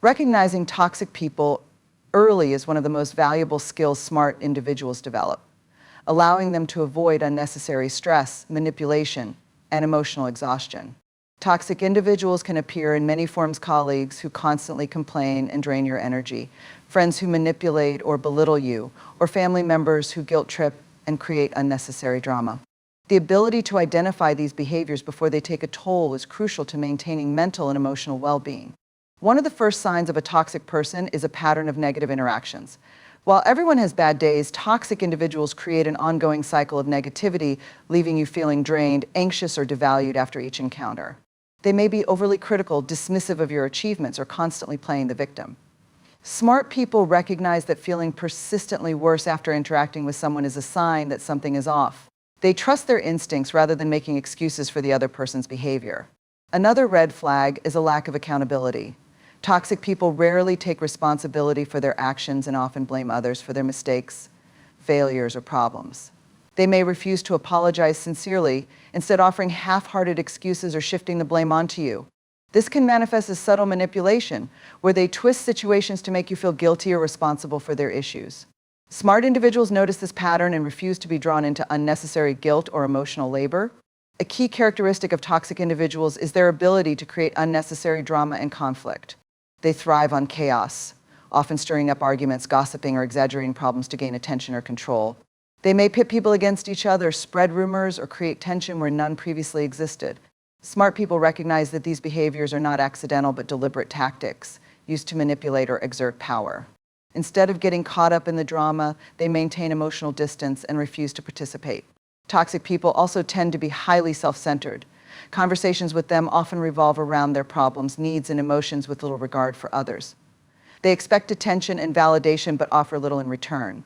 Recognizing toxic people early is one of the most valuable skills smart individuals develop, allowing them to avoid unnecessary stress, manipulation, and emotional exhaustion. Toxic individuals can appear in many forms: colleagues who constantly complain and drain your energy, friends who manipulate or belittle you, or family members who guilt trip and create unnecessary drama. The ability to identify these behaviors before they take a toll is crucial to maintaining mental and emotional well-being. One of the first signs of a toxic person is a pattern of negative interactions. While everyone has bad days, toxic individuals create an ongoing cycle of negativity, leaving you feeling drained, anxious, or devalued after each encounter. They may be overly critical, dismissive of your achievements, or constantly playing the victim. Smart people recognize that feeling persistently worse after interacting with someone is a sign that something is off. They trust their instincts rather than making excuses for the other person's behavior. Another red flag is a lack of accountability. Toxic people rarely take responsibility for their actions and often blame others for their mistakes, failures, or problems. They may refuse to apologize sincerely, instead offering half-hearted excuses or shifting the blame onto you. This can manifest as subtle manipulation, where they twist situations to make you feel guilty or responsible for their issues. Smart individuals notice this pattern and refuse to be drawn into unnecessary guilt or emotional labor. A key characteristic of toxic individuals is their ability to create unnecessary drama and conflict. They thrive on chaos, often stirring up arguments, gossiping, or exaggerating problems to gain attention or control. They may pit people against each other, spread rumors, or create tension where none previously existed. Smart people recognize that these behaviors are not accidental but deliberate tactics used to manipulate or exert power. Instead of getting caught up in the drama, they maintain emotional distance and refuse to participate. Toxic people also tend to be highly self-centered. Conversations with them often revolve around their problems, needs, and emotions with little regard for others. They expect attention and validation but offer little in return.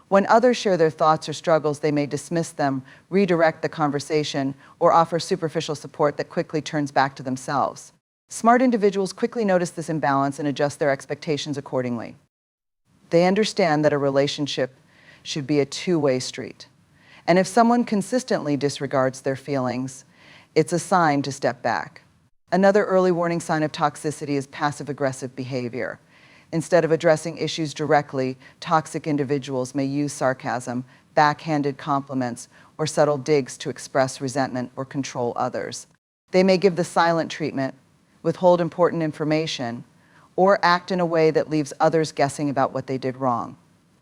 When others share their thoughts or struggles, they may dismiss them, redirect the conversation, or offer superficial support that quickly turns back to themselves. Smart individuals quickly notice this imbalance and adjust their expectations accordingly. They understand that a relationship should be a two-way street. And if someone consistently disregards their feelings, it's a sign to step back. Another early warning sign of toxicity is passive-aggressive behavior. Instead of addressing issues directly, toxic individuals may use sarcasm, backhanded compliments, or subtle digs to express resentment or control others. They may give the silent treatment, withhold important information, or act in a way that leaves others guessing about what they did wrong.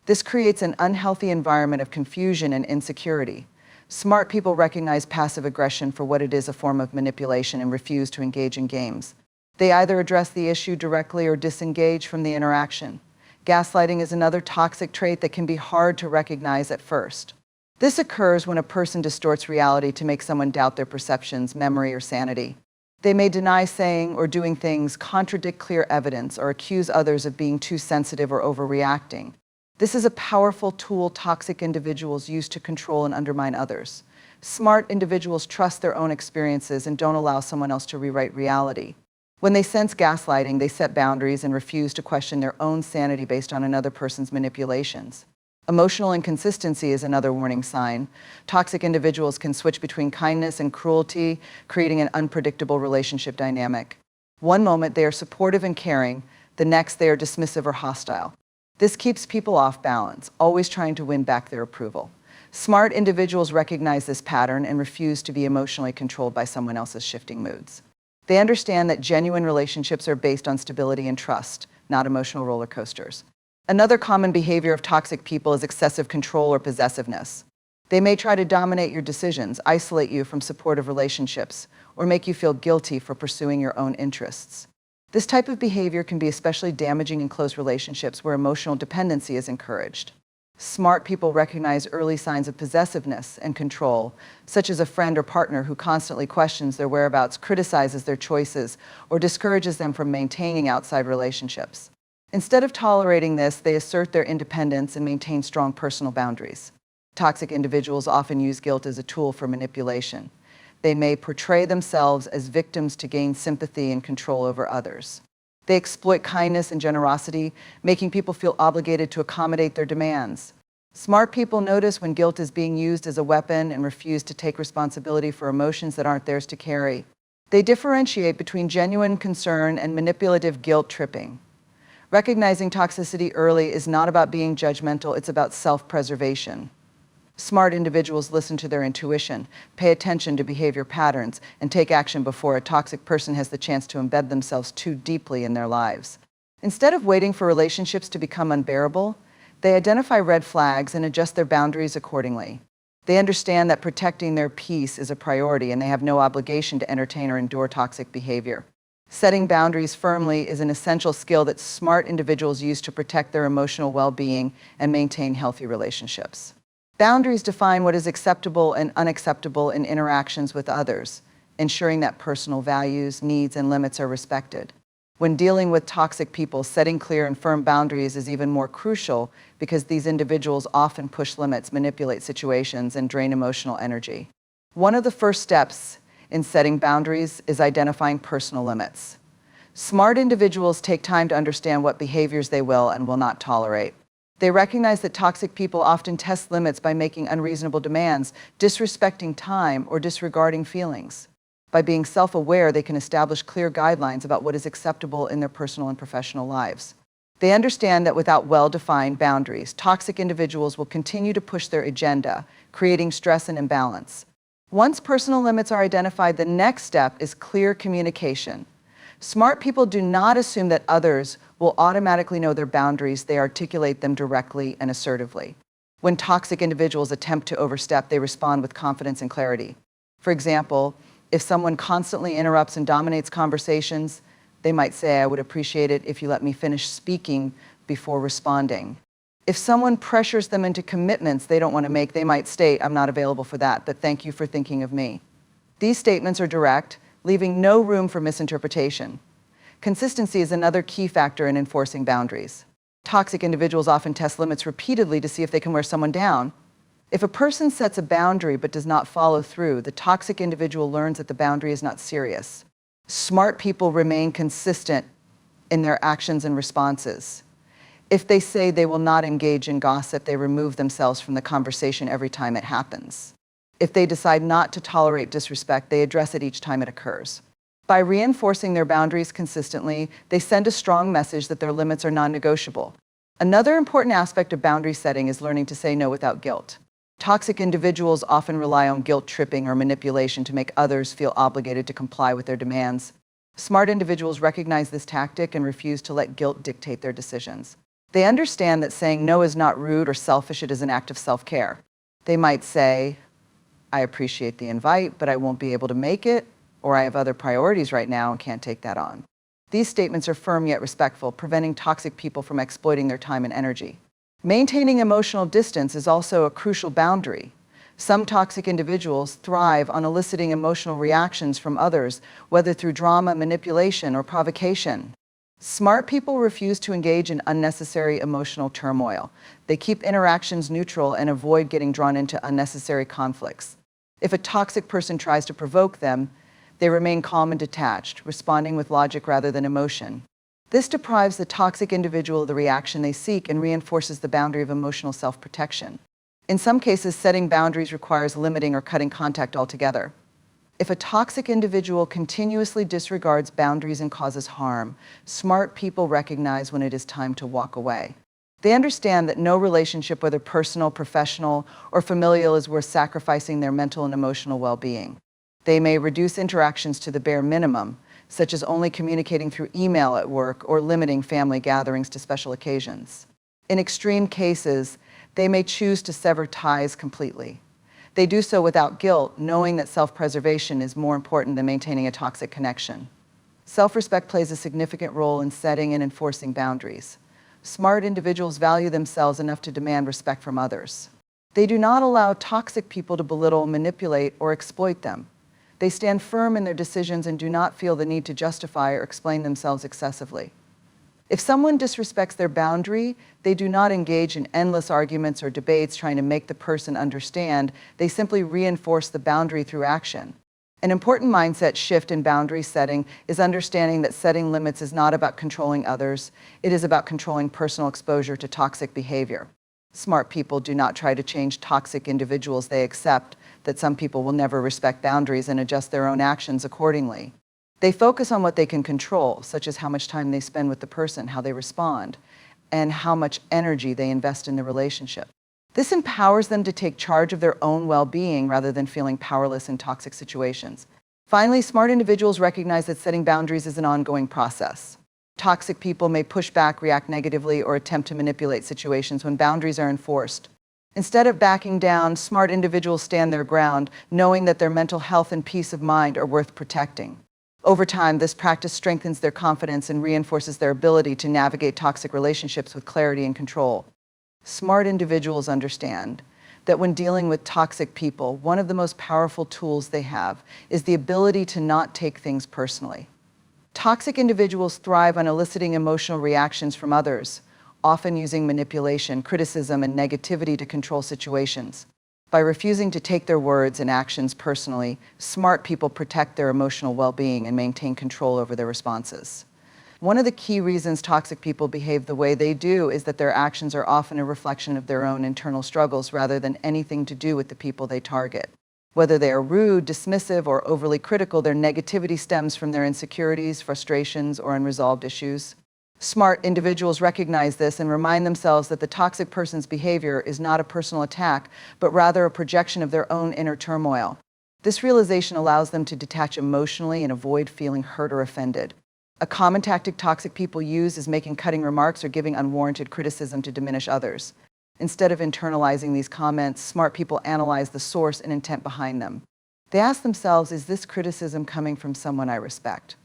This creates an unhealthy environment of confusion and insecurity. Smart people recognize passive aggression for what it is: a form of manipulation, and refuse to engage in games. They either address the issue directly or disengage from the interaction. Gaslighting is another toxic trait that can be hard to recognize at first. This occurs when a person distorts reality to make someone doubt their perceptions, memory, or sanity. They may deny saying or doing things, contradict clear evidence, or accuse others of being too sensitive or overreacting. This is a powerful tool toxic individuals use to control and undermine others. Smart individuals trust their own experiences and don't allow someone else to rewrite reality. When they sense gaslighting, they set boundaries and refuse to question their own sanity based on another person's manipulations. Emotional inconsistency is another warning sign. Toxic individuals can switch between kindness and cruelty, creating an unpredictable relationship dynamic. One moment they are supportive and caring, the next they are dismissive or hostile. This keeps people off balance, always trying to win back their approval. Smart individuals recognize this pattern and refuse to be emotionally controlled by someone else's shifting moods. They understand that genuine relationships are based on stability and trust, not emotional roller coasters. Another common behavior of toxic people is excessive control or possessiveness. They may try to dominate your decisions, isolate you from supportive relationships, or make you feel guilty for pursuing your own interests. This type of behavior can be especially damaging in close relationships where emotional dependency is encouraged. Smart people recognize early signs of possessiveness and control, such as a friend or partner who constantly questions their whereabouts, criticizes their choices, or discourages them from maintaining outside relationships. Instead of tolerating this, they assert their independence and maintain strong personal boundaries. Toxic individuals often use guilt as a tool for manipulation. They may portray themselves as victims to gain sympathy and control over others. They exploit kindness and generosity, making people feel obligated to accommodate their demands. Smart people notice when guilt is being used as a weapon and refuse to take responsibility for emotions that aren't theirs to carry. They differentiate between genuine concern and manipulative guilt tripping. Recognizing toxicity early is not about being judgmental, it's about self-preservation. Smart individuals listen to their intuition, pay attention to behavior patterns, and take action before a toxic person has the chance to embed themselves too deeply in their lives. Instead of waiting for relationships to become unbearable, they identify red flags and adjust their boundaries accordingly. They understand that protecting their peace is a priority and they have no obligation to entertain or endure toxic behavior. Setting boundaries firmly is an essential skill that smart individuals use to protect their emotional well-being and maintain healthy relationships. Boundaries define what is acceptable and unacceptable in interactions with others, ensuring that personal values, needs, and limits are respected. When dealing with toxic people, setting clear and firm boundaries is even more crucial because these individuals often push limits, manipulate situations, and drain emotional energy. One of the first steps in setting boundaries is identifying personal limits. Smart individuals take time to understand what behaviors they will and will not tolerate. They recognize that toxic people often test limits by making unreasonable demands, disrespecting time, or disregarding feelings. By being self-aware, they can establish clear guidelines about what is acceptable in their personal and professional lives. They understand that without well-defined boundaries, toxic individuals will continue to push their agenda, creating stress and imbalance. Once personal limits are identified, the next step is clear communication. Smart people do not assume that others will automatically know their boundaries. They articulate them directly and assertively. When toxic individuals attempt to overstep, they respond with confidence and clarity. For example, if someone constantly interrupts and dominates conversations, they might say, "I would appreciate it if you let me finish speaking before responding." If someone pressures them into commitments they don't want to make, they might state, "I'm not available for that, but thank you for thinking of me." These statements are direct, leaving no room for misinterpretation. Consistency is another key factor in enforcing boundaries. Toxic individuals often test limits repeatedly to see if they can wear someone down. If a person sets a boundary but does not follow through, the toxic individual learns that the boundary is not serious. Smart people remain consistent in their actions and responses. If they say they will not engage in gossip, they remove themselves from the conversation every time it happens. If they decide not to tolerate disrespect, they address it each time it occurs. By reinforcing their boundaries consistently, they send a strong message that their limits are non-negotiable. Another important aspect of boundary setting is learning to say no without guilt. Toxic individuals often rely on guilt tripping or manipulation to make others feel obligated to comply with their demands. Smart individuals recognize this tactic and refuse to let guilt dictate their decisions. They understand that saying no is not rude or selfish, it is an act of self-care. They might say, "I appreciate the invite, but I won't be able to make it," or "I have other priorities right now and can't take that on." These statements are firm yet respectful, preventing toxic people from exploiting their time and energy. Maintaining emotional distance is also a crucial boundary. Some toxic individuals thrive on eliciting emotional reactions from others, whether through drama, manipulation, or provocation. Smart people refuse to engage in unnecessary emotional turmoil. They keep interactions neutral and avoid getting drawn into unnecessary conflicts. If a toxic person tries to provoke them, they remain calm and detached, responding with logic rather than emotion. This deprives the toxic individual of the reaction they seek and reinforces the boundary of emotional self-protection. In some cases, setting boundaries requires limiting or cutting contact altogether. If a toxic individual continuously disregards boundaries and causes harm, smart people recognize when it is time to walk away. They understand that no relationship, whether personal, professional, or familial, is worth sacrificing their mental and emotional well-being. They may reduce interactions to the bare minimum, such as only communicating through email at work or limiting family gatherings to special occasions. In extreme cases, they may choose to sever ties completely. They do so without guilt, knowing that self-preservation is more important than maintaining a toxic connection. Self-respect plays a significant role in setting and enforcing boundaries. Smart individuals value themselves enough to demand respect from others. They do not allow toxic people to belittle, manipulate, or exploit them. They stand firm in their decisions and do not feel the need to justify or explain themselves excessively. If someone disrespects their boundary, they do not engage in endless arguments or debates trying to make the person understand. They simply reinforce the boundary through action. An important mindset shift in boundary setting is understanding that setting limits is not about controlling others. It is about controlling personal exposure to toxic behavior. Smart people do not try to change toxic individuals. They accept that some people will never respect boundaries and adjust their own actions accordingly. They focus on what they can control, such as how much time they spend with the person, how they respond, and how much energy they invest in the relationship. This empowers them to take charge of their own well-being rather than feeling powerless in toxic situations. Finally, smart individuals recognize that setting boundaries is an ongoing process. Toxic people may push back, react negatively, or attempt to manipulate situations when boundaries are enforced. Instead of backing down, smart individuals stand their ground, knowing that their mental health and peace of mind are worth protecting. Over time, this practice strengthens their confidence and reinforces their ability to navigate toxic relationships with clarity and control. Smart individuals understand that when dealing with toxic people, one of the most powerful tools they have is the ability to not take things personally. Toxic individuals thrive on eliciting emotional reactions from others, often using manipulation, criticism, and negativity to control situations. By refusing to take their words and actions personally, smart people protect their emotional well-being and maintain control over their responses. One of the key reasons toxic people behave the way they do is that their actions are often a reflection of their own internal struggles rather than anything to do with the people they target. Whether they are rude, dismissive, or overly critical, their negativity stems from their insecurities, frustrations, or unresolved issues. Smart individuals recognize this and remind themselves that the toxic person's behavior is not a personal attack, but rather a projection of their own inner turmoil. This realization allows them to detach emotionally and avoid feeling hurt or offended. A common tactic toxic people use is making cutting remarks or giving unwarranted criticism to diminish others. Instead of internalizing these comments, smart people analyze the source and intent behind them. They ask themselves, is this criticism coming from someone I respect?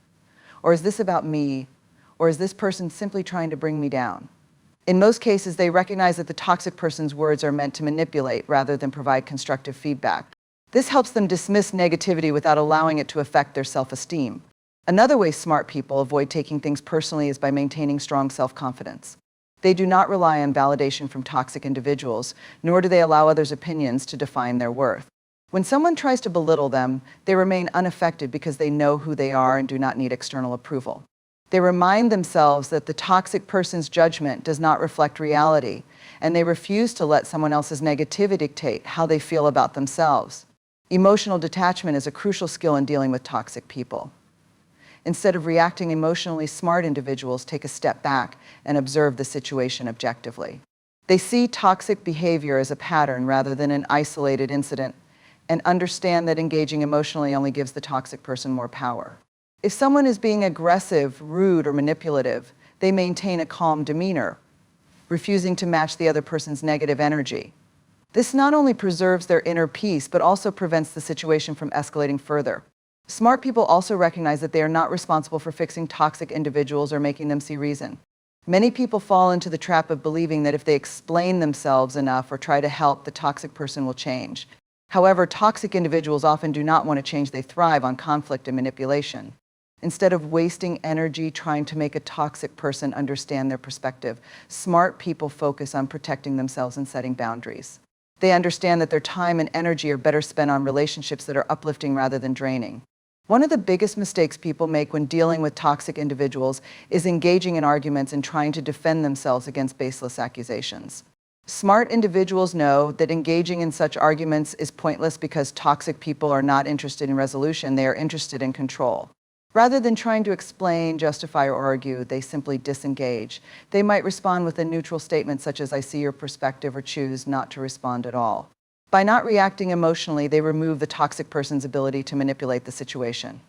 Or is this about me? Or is this person simply trying to bring me down? In most cases, they recognize that the toxic person's words are meant to manipulate rather than provide constructive feedback. This helps them dismiss negativity without allowing it to affect their self-esteem. Another way smart people avoid taking things personally is by maintaining strong self-confidence. They do not rely on validation from toxic individuals, nor do they allow others' opinions to define their worth. When someone tries to belittle them, they remain unaffected because they know who they are and do not need external approval. They remind themselves that the toxic person's judgment does not reflect reality, and they refuse to let someone else's negativity dictate how they feel about themselves. Emotional detachment is a crucial skill in dealing with toxic people. Instead of reacting emotionally, smart individuals take a step back and observe the situation objectively. They see toxic behavior as a pattern rather than an isolated incident, and understand that engaging emotionally only gives the toxic person more power. If someone is being aggressive, rude, or manipulative, they maintain a calm demeanor, refusing to match the other person's negative energy. This not only preserves their inner peace, but also prevents the situation from escalating further. Smart people also recognize that they are not responsible for fixing toxic individuals or making them see reason. Many people fall into the trap of believing that if they explain themselves enough or try to help, the toxic person will change. However, toxic individuals often do not want to change. They thrive on conflict and manipulation. Instead of wasting energy trying to make a toxic person understand their perspective, smart people focus on protecting themselves and setting boundaries. They understand that their time and energy are better spent on relationships that are uplifting rather than draining. One of the biggest mistakes people make when dealing with toxic individuals is engaging in arguments and trying to defend themselves against baseless accusations. Smart individuals know that engaging in such arguments is pointless because toxic people are not interested in resolution, they are interested in control. Rather than trying to explain, justify, or argue, they simply disengage. They might respond with a neutral statement such as, "I see your perspective," or choose not to respond at all. By not reacting emotionally, they remove the toxic person's ability to manipulate the situation.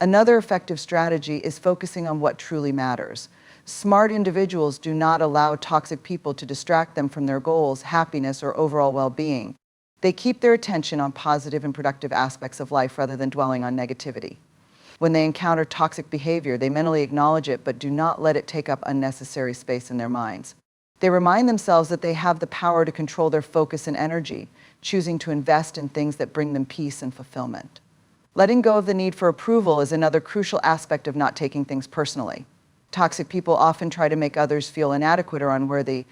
Another effective strategy is focusing on what truly matters. Smart individuals do not allow toxic people to distract them from their goals, happiness, or overall well-being. They keep their attention on positive and productive aspects of life rather than dwelling on negativity. When they encounter toxic behavior, they mentally acknowledge it but do not let it take up unnecessary space in their minds. They remind themselves that they have the power to control their focus and energy, choosing to invest in things that bring them peace and fulfillment. Letting go of the need for approval is another crucial aspect of not taking things personally. Toxic people often try to make others feel inadequate or unworthy,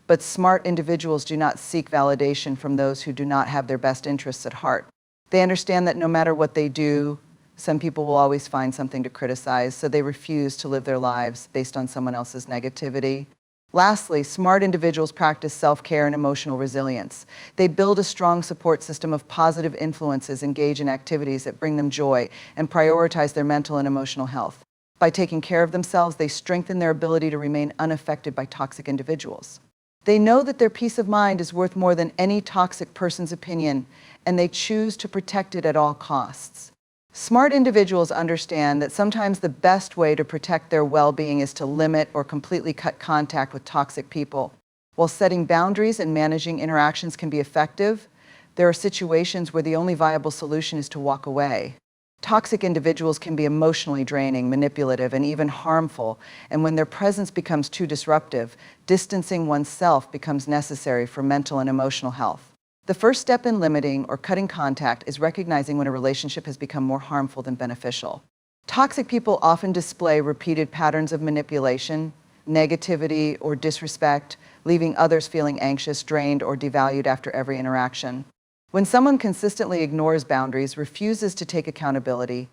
but smart individuals do not seek validation from those who do not have their best interests at heart. They understand that no matter what they do, some people will always find something to criticize, so they refuse to live their lives based on someone else's negativity. Lastly, smart individuals practice self-care and emotional resilience. They build a strong support system of positive influences, engage in activities that bring them joy, and prioritize their mental and emotional health. By taking care of themselves, they strengthen their ability to remain unaffected by toxic individuals. They know that their peace of mind is worth more than any toxic person's opinion, and they choose to protect it at all costs. Smart individuals understand that sometimes the best way to protect their well-being is to limit or completely cut contact with toxic people. While setting boundaries and managing interactions can be effective, there are situations where the only viable solution is to walk away. Toxic individuals can be emotionally draining, manipulative, and even harmful, and when their presence becomes too disruptive, distancing oneself becomes necessary for mental and emotional health. The first step in limiting or cutting contact is recognizing when a relationship has become more harmful than beneficial. Toxic people often display repeated patterns of manipulation, negativity, or disrespect, leaving others feeling anxious, drained, or devalued after every interaction. When someone consistently ignores boundaries, refuses to take accountability,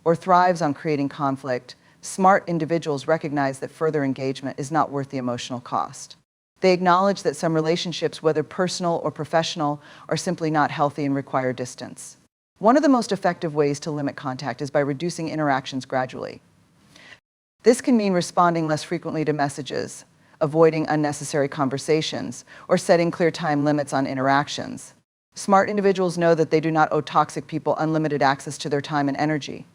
or thrives on creating conflict, smart individuals recognize that further engagement is not worth the emotional cost. They acknowledge that some relationships, whether personal or professional, are simply not healthy and require distance. One of the most effective ways to limit contact is by reducing interactions gradually. This can mean responding less frequently to messages, avoiding unnecessary conversations, or setting clear time limits on interactions. Smart individuals know that they do not owe toxic people unlimited access to their time and energy.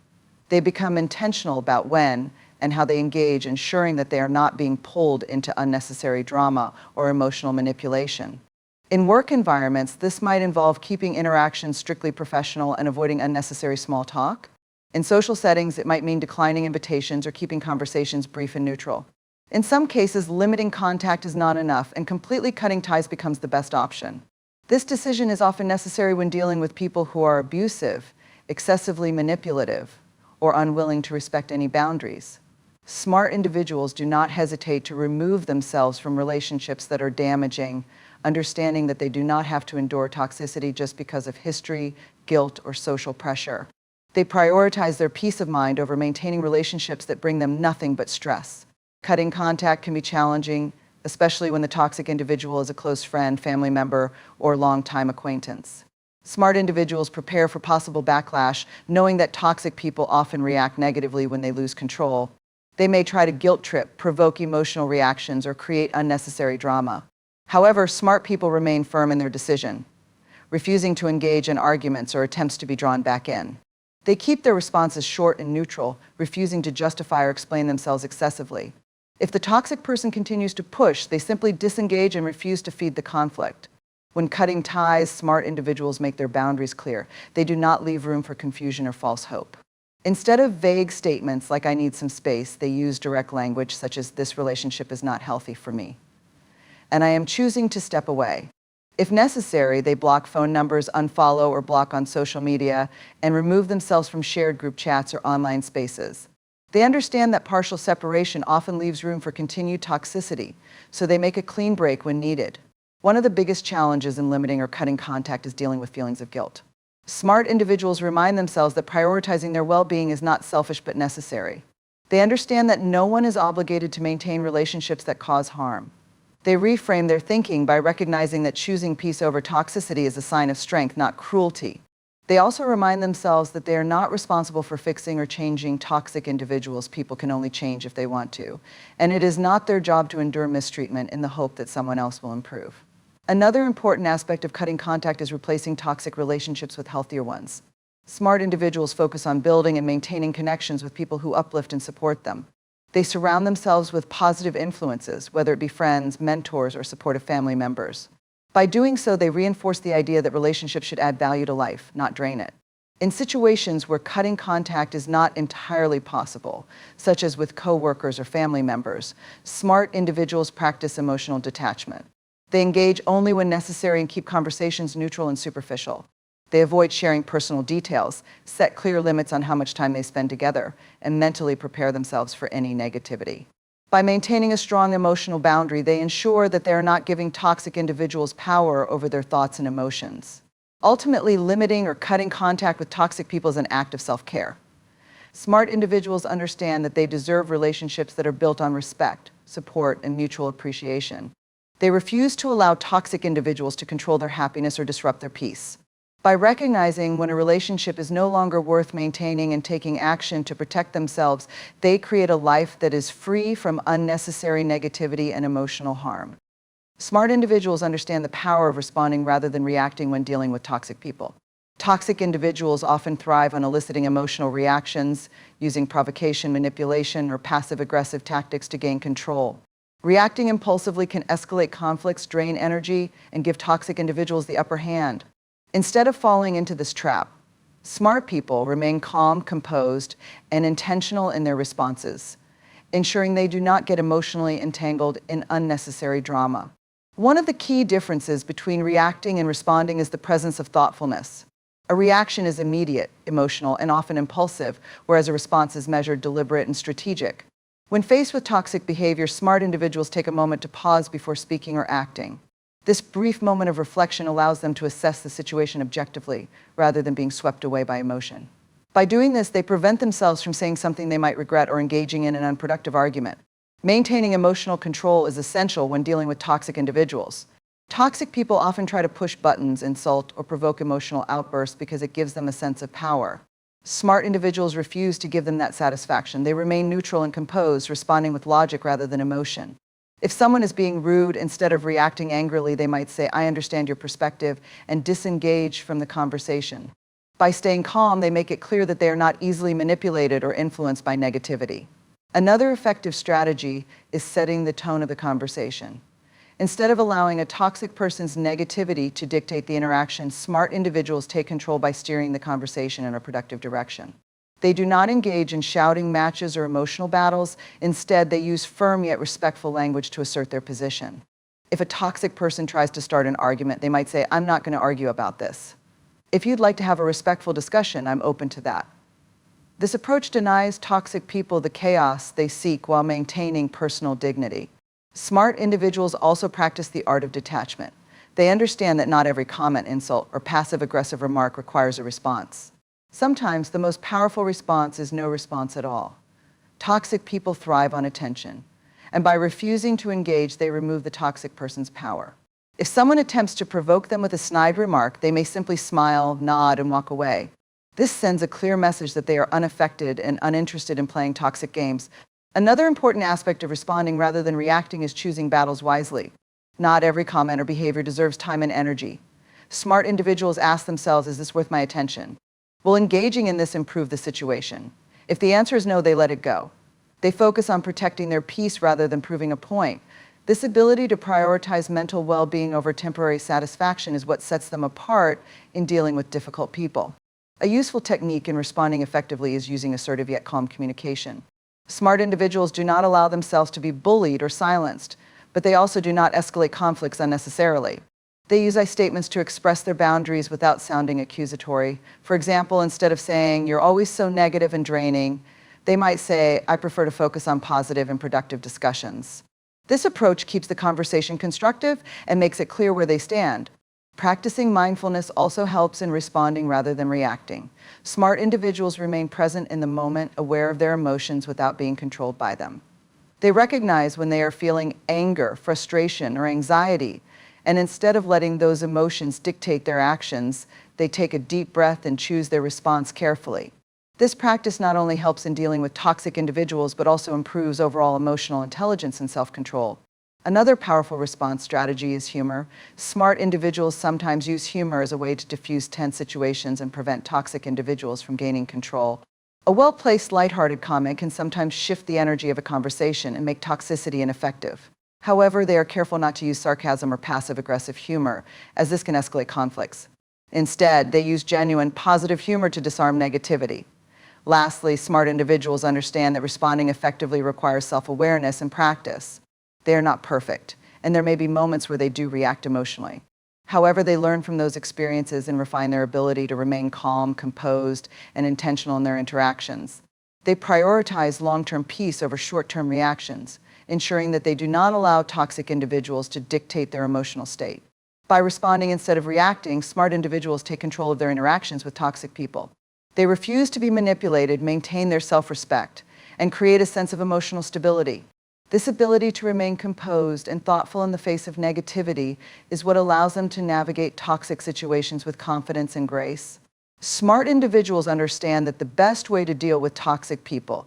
They become intentional about when and how they engage, ensuring that they are not being pulled into unnecessary drama or emotional manipulation. In work environments, this might involve keeping interactions strictly professional and avoiding unnecessary small talk. In social settings, it might mean declining invitations or keeping conversations brief and neutral. In some cases, limiting contact is not enough, and completely cutting ties becomes the best option. This decision is often necessary when dealing with people who are abusive, excessively manipulative, or unwilling to respect any boundaries. Smart individuals do not hesitate to remove themselves from relationships that are damaging, understanding that they do not have to endure toxicity just because of history, guilt, or social pressure. They prioritize their peace of mind over maintaining relationships that bring them nothing but stress. Cutting contact can be challenging, especially when the toxic individual is a close friend, family member, or longtime acquaintance. Smart individuals prepare for possible backlash, knowing that toxic people often react negatively when they lose control. They may try to guilt trip, provoke emotional reactions, or create unnecessary drama. However, smart people remain firm in their decision, refusing to engage in arguments or attempts to be drawn back in. They keep their responses short and neutral, refusing to justify or explain themselves excessively. If the toxic person continues to push, they simply disengage and refuse to feed the conflict. When cutting ties, smart individuals make their boundaries clear. They do not leave room for confusion or false hope. Instead of vague statements like "I need some space," they use direct language such as "This relationship is not healthy for me," and "I am choosing to step away." If necessary, they block phone numbers, unfollow or block on social media, and remove themselves from shared group chats or online spaces. They understand that partial separation often leaves room for continued toxicity, so they make a clean break when needed. One of the biggest challenges in limiting or cutting contact is dealing with feelings of guilt. Smart individuals remind themselves that prioritizing their well-being is not selfish but necessary. They understand that no one is obligated to maintain relationships that cause harm. They reframe their thinking by recognizing that choosing peace over toxicity is a sign of strength, not cruelty. They also remind themselves that they are not responsible for fixing or changing toxic individuals. People can only change if they want to, and it is not their job to endure mistreatment in the hope that someone else will improve. Another important aspect of cutting contact is replacing toxic relationships with healthier ones. Smart individuals focus on building and maintaining connections with people who uplift and support them. They surround themselves with positive influences, whether it be friends, mentors, or supportive family members. By doing so, they reinforce the idea that relationships should add value to life, not drain it. In situations where cutting contact is not entirely possible, such as with coworkers or family members, smart individuals practice emotional detachment. They engage only when necessary and keep conversations neutral and superficial. They avoid sharing personal details, set clear limits on how much time they spend together, and mentally prepare themselves for any negativity. By maintaining a strong emotional boundary, they ensure that they are not giving toxic individuals power over their thoughts and emotions. Ultimately, limiting or cutting contact with toxic people is an act of self-care. Smart individuals understand that they deserve relationships that are built on respect, support, and mutual appreciation. They refuse to allow toxic individuals to control their happiness or disrupt their peace. By recognizing when a relationship is no longer worth maintaining and taking action to protect themselves, they create a life that is free from unnecessary negativity and emotional harm. Smart individuals understand the power of responding rather than reacting when dealing with toxic people. Toxic individuals often thrive on eliciting emotional reactions, using provocation, manipulation, or passive-aggressive tactics to gain control. Reacting impulsively can escalate conflicts, drain energy, and give toxic individuals the upper hand. Instead of falling into this trap, smart people remain calm, composed, and intentional in their responses, ensuring they do not get emotionally entangled in unnecessary drama. One of the key differences between reacting and responding is the presence of thoughtfulness. A reaction is immediate, emotional, and often impulsive, whereas a response is measured, deliberate, and strategic. When faced with toxic behavior, smart individuals take a moment to pause before speaking or acting. This brief moment of reflection allows them to assess the situation objectively, rather than being swept away by emotion. By doing this, they prevent themselves from saying something they might regret or engaging in an unproductive argument. Maintaining emotional control is essential when dealing with toxic individuals. Toxic people often try to push buttons, insult, or provoke emotional outbursts because it gives them a sense of power. Smart individuals refuse to give them that satisfaction. They remain neutral and composed, responding with logic rather than emotion. If someone is being rude, instead of reacting angrily, they might say, "I understand your perspective," and disengage from the conversation. By staying calm, they make it clear that they are not easily manipulated or influenced by negativity. Another effective strategy is setting the tone of the conversation. Instead of allowing a toxic person's negativity to dictate the interaction, smart individuals take control by steering the conversation in a productive direction. They do not engage in shouting matches or emotional battles. Instead, they use firm yet respectful language to assert their position. If a toxic person tries to start an argument, they might say, "I'm not going to argue about this. If you'd like to have a respectful discussion, I'm open to that." This approach denies toxic people the chaos they seek while maintaining personal dignity. Smart individuals also practice the art of detachment. They understand that not every comment, insult, or passive-aggressive remark requires a response. Sometimes the most powerful response is no response at all. Toxic people thrive on attention, and by refusing to engage, they remove the toxic person's power. If someone attempts to provoke them with a snide remark, they may simply smile, nod, and walk away. This sends a clear message that they are unaffected and uninterested in playing toxic games. Another important aspect of responding rather than reacting is choosing battles wisely. Not every comment or behavior deserves time and energy. Smart individuals ask themselves, "Is this worth my attention? Will engaging in this improve the situation?" If the answer is no, they let it go. They focus on protecting their peace rather than proving a point. This ability to prioritize mental well-being over temporary satisfaction is what sets them apart in dealing with difficult people. A useful technique in responding effectively is using assertive yet calm communication. Smart individuals do not allow themselves to be bullied or silenced, but they also do not escalate conflicts unnecessarily. They use I statements to express their boundaries without sounding accusatory. For example, instead of saying, "You're always so negative and draining," they might say, "I prefer to focus on positive and productive discussions." This approach keeps the conversation constructive and makes it clear where they stand. Practicing mindfulness also helps in responding rather than reacting. Smart individuals remain present in the moment, aware of their emotions without being controlled by them. They recognize when they are feeling anger, frustration, or anxiety, and instead of letting those emotions dictate their actions, they take a deep breath and choose their response carefully. This practice not only helps in dealing with toxic individuals, but also improves overall emotional intelligence and self-control. Another powerful response strategy is humor. Smart individuals sometimes use humor as a way to diffuse tense situations and prevent toxic individuals from gaining control. A well-placed, lighthearted comment can sometimes shift the energy of a conversation and make toxicity ineffective. However, they are careful not to use sarcasm or passive-aggressive humor, as this can escalate conflicts. Instead, they use genuine, positive humor to disarm negativity. Lastly, smart individuals understand that responding effectively requires self-awareness and practice. They are not perfect, and there may be moments where they do react emotionally. However, they learn from those experiences and refine their ability to remain calm, composed, and intentional in their interactions. They prioritize long-term peace over short-term reactions, ensuring that they do not allow toxic individuals to dictate their emotional state. By responding instead of reacting, smart individuals take control of their interactions with toxic people. They refuse to be manipulated, maintain their self-respect, and create a sense of emotional stability. This ability to remain composed and thoughtful in the face of negativity is what allows them to navigate toxic situations with confidence and grace. Smart individuals understand that the best way to deal with toxic people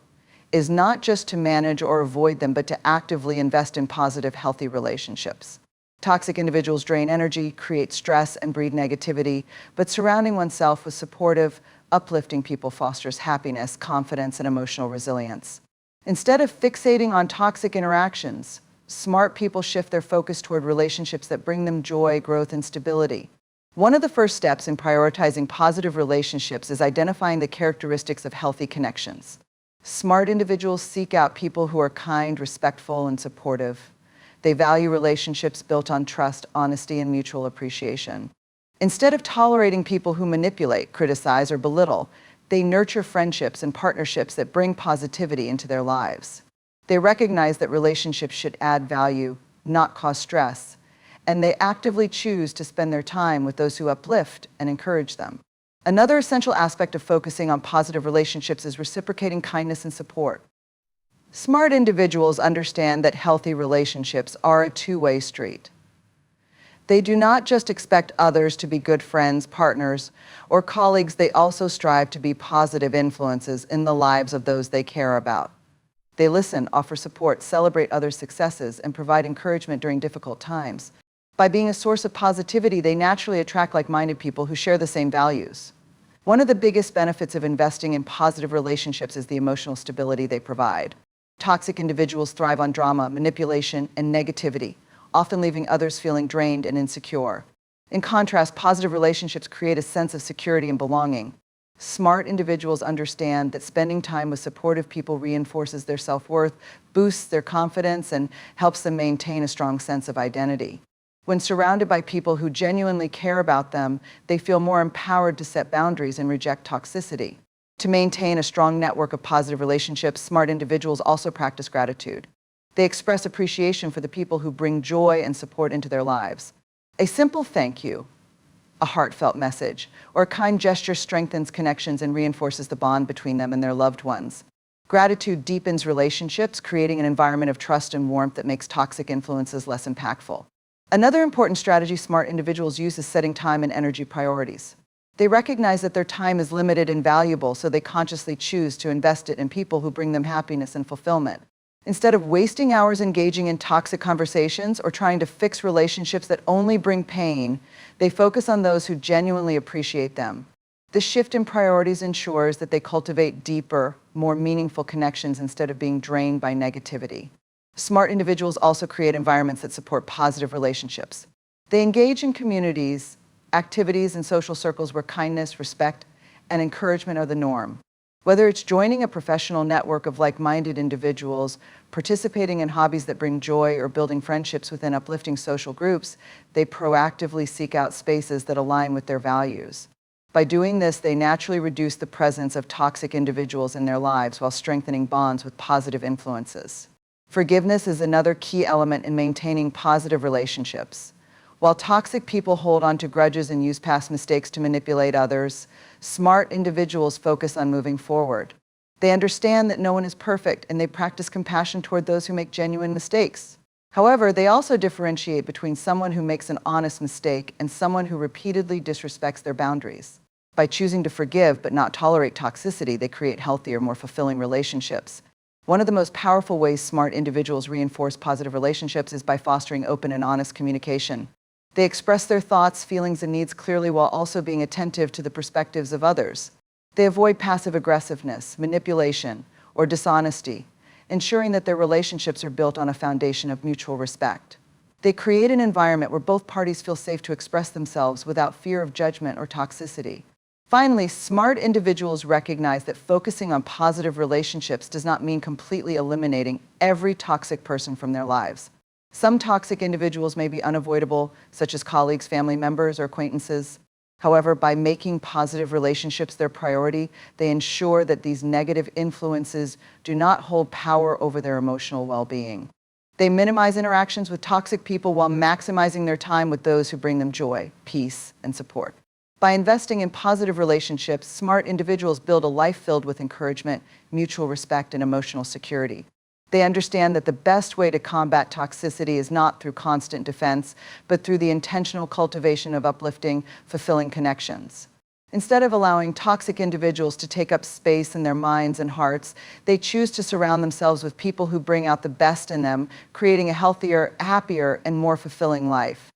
is not just to manage or avoid them, but to actively invest in positive, healthy relationships. Toxic individuals drain energy, create stress, and breed negativity, but surrounding oneself with supportive, uplifting people fosters happiness, confidence, and emotional resilience. Instead of fixating on toxic interactions, smart people shift their focus toward relationships that bring them joy, growth, and stability. One of the first steps in prioritizing positive relationships is identifying the characteristics of healthy connections. Smart individuals seek out people who are kind, respectful, and supportive. They value relationships built on trust, honesty, and mutual appreciation. Instead of tolerating people who manipulate, criticize, or belittle, they nurture friendships and partnerships that bring positivity into their lives. They recognize that relationships should add value, not cause stress, and they actively choose to spend their time with those who uplift and encourage them. Another essential aspect of focusing on positive relationships is reciprocating kindness and support. Smart individuals understand that healthy relationships are a two-way street. They do not just expect others to be good friends, partners, or colleagues. They also strive to be positive influences in the lives of those they care about. They listen, offer support, celebrate others' successes, and provide encouragement during difficult times. By being a source of positivity, they naturally attract like-minded people who share the same values. One of the biggest benefits of investing in positive relationships is the emotional stability they provide. Toxic individuals thrive on drama, manipulation, and negativity, often leaving others feeling drained and insecure. In contrast, positive relationships create a sense of security and belonging. Smart individuals understand that spending time with supportive people reinforces their self-worth, boosts their confidence, and helps them maintain a strong sense of identity. When surrounded by people who genuinely care about them, they feel more empowered to set boundaries and reject toxicity. To maintain a strong network of positive relationships, smart individuals also practice gratitude. They express appreciation for the people who bring joy and support into their lives. A simple thank you, a heartfelt message, or a kind gesture strengthens connections and reinforces the bond between them and their loved ones. Gratitude deepens relationships, creating an environment of trust and warmth that makes toxic influences less impactful. Another important strategy smart individuals use is setting time and energy priorities. They recognize that their time is limited and valuable, so they consciously choose to invest it in people who bring them happiness and fulfillment. Instead of wasting hours engaging in toxic conversations or trying to fix relationships that only bring pain, they focus on those who genuinely appreciate them. This shift in priorities ensures that they cultivate deeper, more meaningful connections instead of being drained by negativity. Smart individuals also create environments that support positive relationships. They engage in communities, activities, and social circles where kindness, respect, and encouragement are the norm. Whether it's joining a professional network of like-minded individuals, participating in hobbies that bring joy, or building friendships within uplifting social groups, they proactively seek out spaces that align with their values. By doing this, they naturally reduce the presence of toxic individuals in their lives while strengthening bonds with positive influences. Forgiveness is another key element in maintaining positive relationships. While toxic people hold on to grudges and use past mistakes to manipulate others, smart individuals focus on moving forward. They understand that no one is perfect, and they practice compassion toward those who make genuine mistakes. However, they also differentiate between someone who makes an honest mistake and someone who repeatedly disrespects their boundaries. By choosing to forgive but not tolerate toxicity, they create healthier, more fulfilling relationships. One of the most powerful ways smart individuals reinforce positive relationships is by fostering open and honest communication. They express their thoughts, feelings, and needs clearly while also being attentive to the perspectives of others. They avoid passive aggressiveness, manipulation, or dishonesty, ensuring that their relationships are built on a foundation of mutual respect. They create an environment where both parties feel safe to express themselves without fear of judgment or toxicity. Finally, smart individuals recognize that focusing on positive relationships does not mean completely eliminating every toxic person from their lives. Some toxic individuals may be unavoidable, such as colleagues, family members, or acquaintances. However, by making positive relationships their priority, they ensure that these negative influences do not hold power over their emotional well-being. They minimize interactions with toxic people while maximizing their time with those who bring them joy, peace, and support. By investing in positive relationships, smart individuals build a life filled with encouragement, mutual respect, and emotional security. They understand that the best way to combat toxicity is not through constant defense, but through the intentional cultivation of uplifting, fulfilling connections. Instead of allowing toxic individuals to take up space in their minds and hearts, they choose to surround themselves with people who bring out the best in them, creating a healthier, happier, and more fulfilling life.